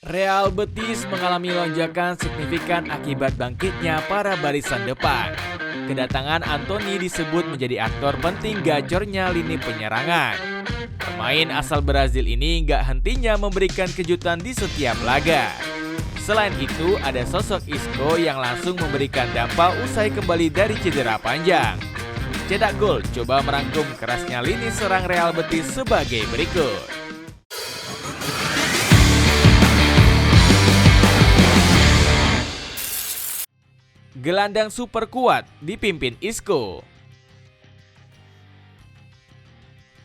Real Betis mengalami lonjakan signifikan akibat bangkitnya para barisan depan. Kedatangan Anthony disebut menjadi aktor penting gacornya lini penyerangan. Pemain asal Brazil ini nggak hentinya memberikan kejutan di setiap laga. Selain itu, ada sosok Isco yang langsung memberikan dampak usai kembali dari cedera panjang. Cetak gol coba merangkum kerasnya lini serang Real Betis sebagai berikut. Gelandang super kuat dipimpin Isco.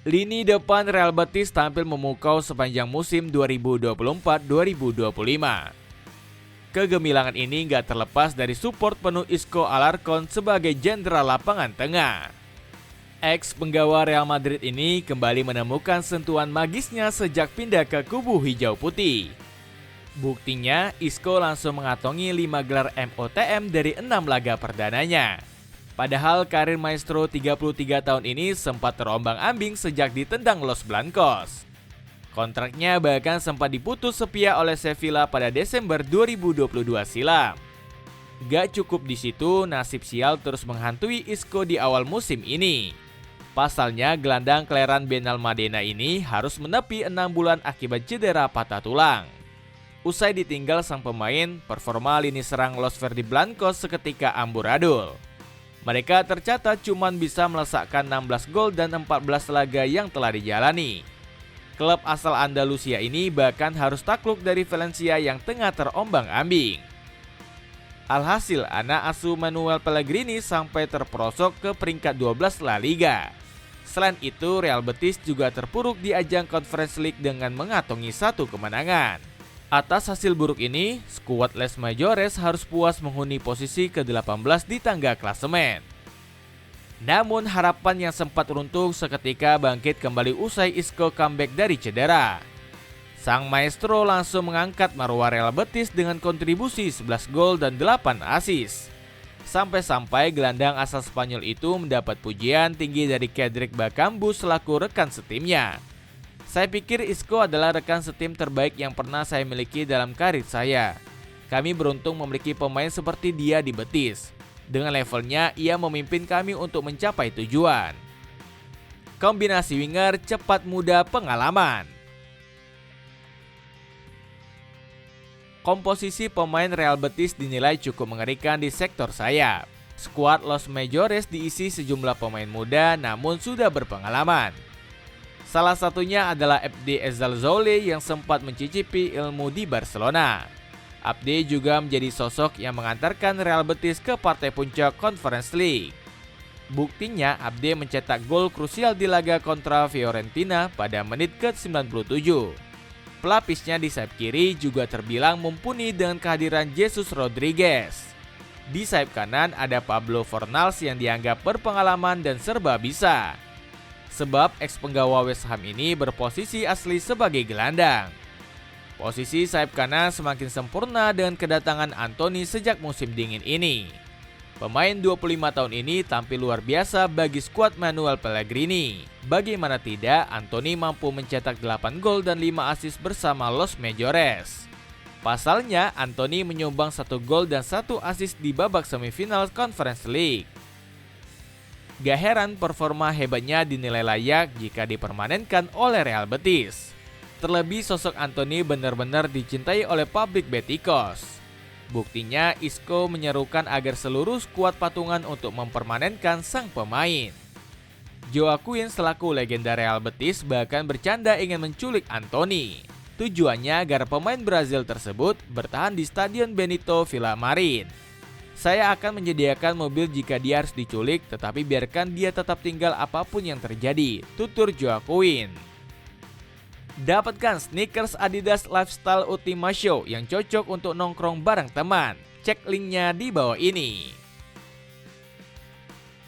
Lini depan Real Betis tampil memukau sepanjang musim 2024-2025. Kegemilangan ini nggak terlepas dari support penuh Isco Alarcon sebagai jenderal lapangan tengah. Ex penggawa Real Madrid ini kembali menemukan sentuhan magisnya sejak pindah ke kubu hijau putih. Buktinya, Isco langsung mengantongi 5 gelar MOTM dari 6 laga perdananya. Padahal karir maestro 33 tahun ini sempat terombang-ambing sejak ditendang Los Blancos. Kontraknya bahkan sempat diputus sepihak oleh Sevilla pada Desember 2022 silam. Gak cukup di situ, nasib sial terus menghantui Isco di awal musim ini. Pasalnya, gelandang kelahiran Benalmádena ini harus menepi 6 bulan akibat cedera patah tulang. Usai ditinggal sang pemain, performa lini serang Los Verdiblancos seketika amburadul. Mereka tercatat cuma bisa melesakkan 16 gol dan 14 laga yang telah dijalani. Klub asal Andalusia ini bahkan harus takluk dari Valencia yang tengah terombang-ambing. Alhasil, anak asuh Manuel Pellegrini sampai terperosok ke peringkat 12 La Liga. Selain itu, Real Betis juga terpuruk di ajang Conference League dengan mengantongi 1 kemenangan. Atas hasil buruk ini, skuad Les Mayores harus puas menghuni posisi ke-18 di tangga klasemen. Namun harapan yang sempat runtuh seketika bangkit kembali usai Isco comeback dari cedera. Sang maestro langsung mengangkat marwah Real Betis dengan kontribusi 11 gol dan 8 assist. Sampai-sampai gelandang asal Spanyol itu mendapat pujian tinggi dari Cedric Bakambu selaku rekan setimnya. Saya pikir Isco adalah rekan setim terbaik yang pernah saya miliki dalam karir saya. Kami beruntung memiliki pemain seperti dia di Betis. Dengan levelnya, ia memimpin kami untuk mencapai tujuan. Kombinasi winger cepat muda pengalaman. Komposisi pemain Real Betis dinilai cukup mengerikan di sektor sayap. Skuad Los Mayores diisi sejumlah pemain muda namun sudah berpengalaman. Salah satunya adalah Abde Ezzalzouli yang sempat mencicipi ilmu di Barcelona. Abde juga menjadi sosok yang mengantarkan Real Betis ke partai puncak Conference League. Buktinya, Abde mencetak gol krusial di laga kontra Fiorentina pada menit ke-97. Pelapisnya di sayap kiri juga terbilang mumpuni dengan kehadiran Jesus Rodriguez. Di sayap kanan ada Pablo Fornals yang dianggap berpengalaman dan serba bisa. Sebab ex penggawa West Ham ini berposisi asli sebagai gelandang. Posisi sayap kanan semakin sempurna dengan kedatangan Anthony sejak musim dingin ini. Pemain 25 tahun ini tampil luar biasa bagi skuad Manuel Pellegrini. Bagaimana tidak, Anthony mampu mencetak 8 gol dan 5 assist bersama Los Mayores. Pasalnya, Anthony menyumbang 1 gol dan 1 assist di babak semifinal Conference League. Gak heran performa hebatnya dinilai layak jika dipermanenkan oleh Real Betis. Terlebih sosok Anthony benar-benar dicintai oleh publik Betikos. Buktinya Isco menyerukan agar seluruh skuad patungan untuk mempermanenkan sang pemain. Joaquin selaku legenda Real Betis bahkan bercanda ingin menculik Anthony. Tujuannya agar pemain Brazil tersebut bertahan di Stadion Benito Villamarín. Saya akan menyediakan mobil jika dia harus diculik, tetapi biarkan dia tetap tinggal apapun yang terjadi, tutur Joaquin. Dapatkan sneakers Adidas Lifestyle Ultima Show yang cocok untuk nongkrong bareng teman. Cek linknya di bawah ini.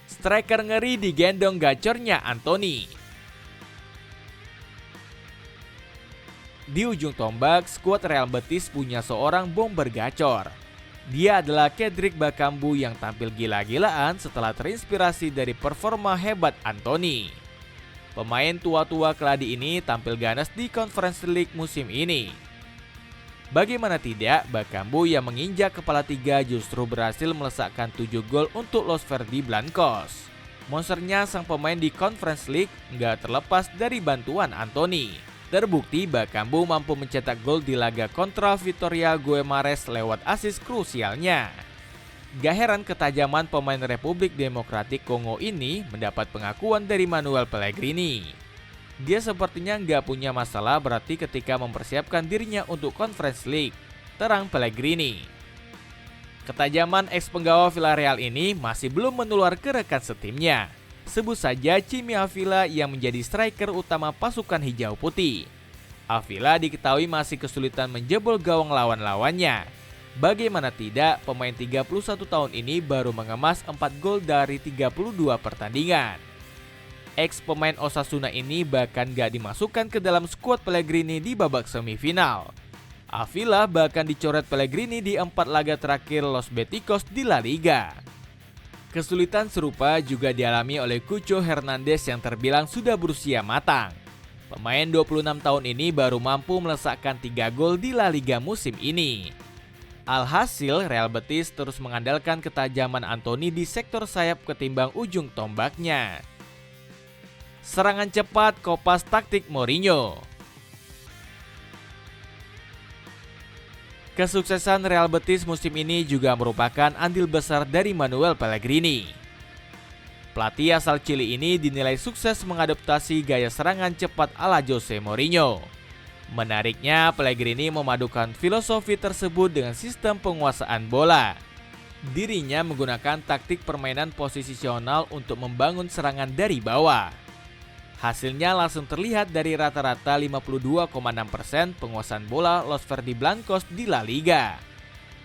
Striker ngeri digendong gacornya Anthony. Di ujung tombak, skuad Real Betis punya seorang bomber gacor. Dia adalah Cedric Bakambu yang tampil gila-gilaan setelah terinspirasi dari performa hebat Anthony. Pemain tua-tua keladi ini tampil ganas di Conference League musim ini. Bagaimana tidak, Bakambu yang menginjak kepala 3 justru berhasil melesakkan 7 gol untuk Los Verdi Blancos. Monsternya sang pemain di Conference League nggak terlepas dari bantuan Anthony. Terbukti Bakambu mampu mencetak gol di laga kontra Vitória Guimarães lewat assist krusialnya. Gak heran ketajaman pemain Republik Demokratik Kongo ini mendapat pengakuan dari Manuel Pellegrini. Dia sepertinya nggak punya masalah berarti ketika mempersiapkan dirinya untuk Conference League, terang Pellegrini. Ketajaman ex-penggawa Villarreal ini masih belum menular ke rekan setimnya. Sebut saja Chimi Avila yang menjadi striker utama pasukan hijau putih. Avila diketahui masih kesulitan menjebol gawang lawan-lawannya. Bagaimana tidak, pemain 31 tahun ini baru mengemas 4 gol dari 32 pertandingan. Ex-pemain Osasuna ini bahkan gak dimasukkan ke dalam skuad Pellegrini di babak semifinal. Avila bahkan dicoret Pellegrini di 4 laga terakhir Los Beticos di La Liga. Kesulitan serupa juga dialami oleh Cucho Hernandez yang terbilang sudah berusia matang. Pemain 26 tahun ini baru mampu melesakkan 3 gol di La Liga musim ini. Alhasil, Real Betis terus mengandalkan ketajaman Anthony di sektor sayap ketimbang ujung tombaknya. Serangan cepat kopas taktik Mourinho. Kesuksesan Real Betis musim ini juga merupakan andil besar dari Manuel Pellegrini. Pelatih asal Chili ini dinilai sukses mengadaptasi gaya serangan cepat ala Jose Mourinho. Menariknya, Pellegrini memadukan filosofi tersebut dengan sistem penguasaan bola. Dirinya menggunakan taktik permainan posisional untuk membangun serangan dari bawah. Hasilnya langsung terlihat dari rata-rata 52,6% penguasaan bola Los Verdi Blancos di La Liga.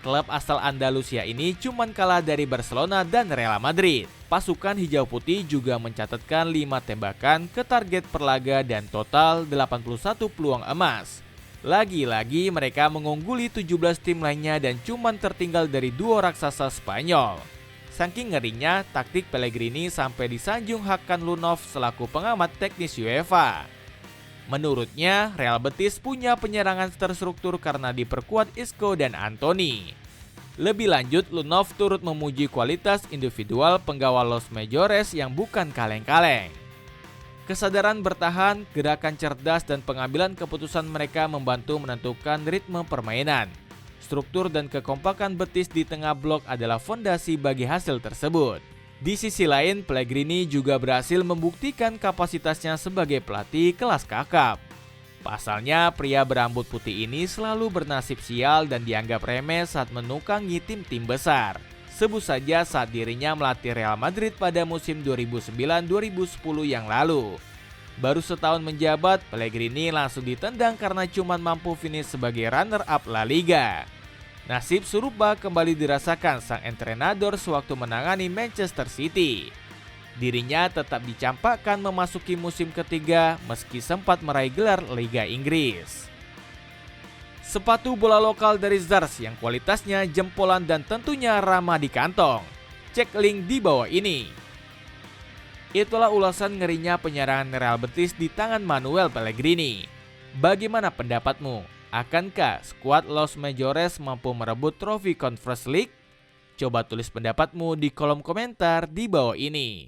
Klub asal Andalusia ini cuman kalah dari Barcelona dan Real Madrid. Pasukan hijau putih juga mencatatkan 5 tembakan ke target per laga dan total 81 peluang emas. Lagi-lagi mereka mengungguli 17 tim lainnya dan cuman tertinggal dari duo raksasa Spanyol. Saking ngerinya, taktik Pellegrini sampai disanjung Hakan Lunov selaku pengamat teknis UEFA. Menurutnya, Real Betis punya penyerangan terstruktur karena diperkuat Isco dan Anthony. Lebih lanjut, Lunov turut memuji kualitas individual penggawa Los Mayores yang bukan kaleng-kaleng. Kesadaran bertahan, gerakan cerdas, dan pengambilan keputusan mereka membantu menentukan ritme permainan. Struktur dan kekompakan Betis di tengah blok adalah fondasi bagi hasil tersebut. Di sisi lain, Pellegrini juga berhasil membuktikan kapasitasnya sebagai pelatih kelas kakap. Pasalnya, pria berambut putih ini selalu bernasib sial dan dianggap remeh saat menukangi tim-tim besar. Sebut saja saat dirinya melatih Real Madrid pada musim 2009-2010 yang lalu. Baru setahun menjabat, Pellegrini langsung ditendang karena cuma mampu finish sebagai runner-up La Liga. Nasib serupa kembali dirasakan sang entrenador sewaktu menangani Manchester City. Dirinya tetap dicampakkan memasuki musim ketiga meski sempat meraih gelar Liga Inggris. Sepatu bola lokal dari Zars yang kualitasnya jempolan dan tentunya ramah di kantong. Cek link di bawah ini. Itulah ulasan ngerinya penyerangan Real Betis di tangan Manuel Pellegrini. Bagaimana pendapatmu? Akankah skuad Los Mayores mampu merebut trofi Conference League? Coba tulis pendapatmu di kolom komentar di bawah ini.